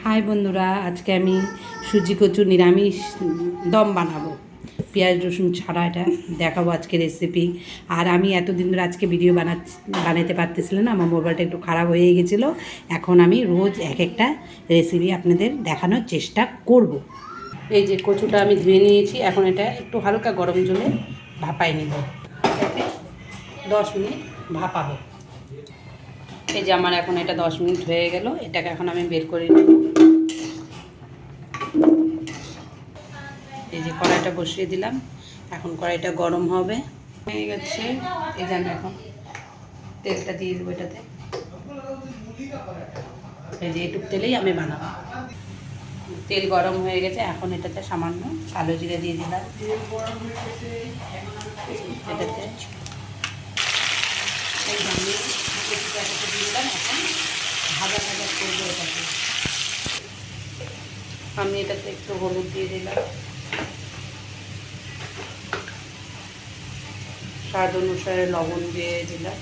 High বন্ধুরা, আজকে আমি সুজি কচু নিরামিষ দম বানাবো। পেঁয়াজ রসুন ছাড়া এটা দেখাবো আজকে রেসিপি। আর আমি এতদিন ধরে আজকে ভিডিও বানাতে পারতেছিলাম না, আমার মোবাইলটা একটু খারাপ হয়ে গেছিলো। এখন আমি রোজ এক একটা রেসিপি আপনাদের দেখানোর চেষ্টা করব। এই যে কচুটা আমি ধুয়ে নিয়েছি, এখন এটা একটু হালকা গরম জলে ভাপাই নেব। এটাকে 10 মিনিট ভাপাবো। এই যে আমার এখন এটা 10 মিনিট হয়ে গেল, এটাকে এখন আমি বের করে নেব। এই যে কড়াইটা বসিয়ে দিলাম, এখন কড়াইটা গরম হবে হয়ে গেছে। এই যে আমি এখন তেলটা দিয়ে দেবো এটাতে। এই যে এটুক তেলেই আমি বানাবো। তেল গরম হয়ে গেছে, এখন এটাতে সামান্য কালো জিরে দিয়ে দিলাম। এটাতে এই যে আমি দিয়ে দিলাম। এখন ভাজা ভাজা করবো এটাকে। আমি এটাতে একটু হলুদ দিয়ে দিলাম, স্বাদ অনুসারে লবণ দিয়ে দিলাম।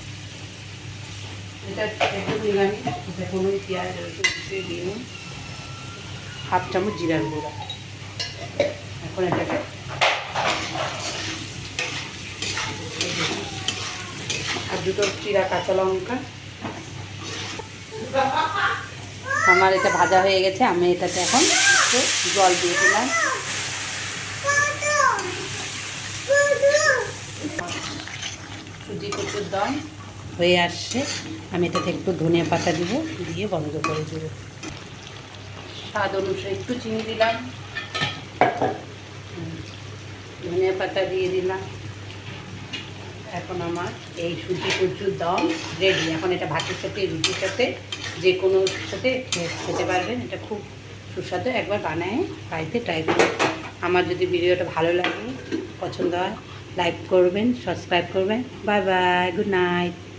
এটা একটু নিরামিষ, এটা কোনো পেঁয়াজ রসুন দিয়ে দিন। হাফ চামচ জিরার গুঁড়া। এখন এটাকে আর দুটো চিরা কাঁচা লঙ্কা। আমার এটা ভাজা হয়ে গেছে, আমি এটাতে এখন একটু জল দিয়ে দিলাম। সুজি কচুর দম হয়ে আসছে, আমি এটাতে একটু ধনিয়া পাতা দিব, দিয়ে বন্ধ করে দেব। স্বাদ অনুসারে একটু চিনি দিলাম, ধনিয়া পাতা দিয়ে দিলাম। এখন আমার এই সুজি কচুর দম রেডি। এখন এটা ভাতের সাথে, রুটির সাথে, যে কোনো সাথে খেতে পারবেন। এটা খুব সুস্বাদু, একবার বানায় বাড়িতে ট্রাই করবেন। আমার যদি ভিডিওটা ভালো লাগে, পছন্দ হয়, লাইক করবেন, সাবস্ক্রাইব করবেন। Bye bye, good night.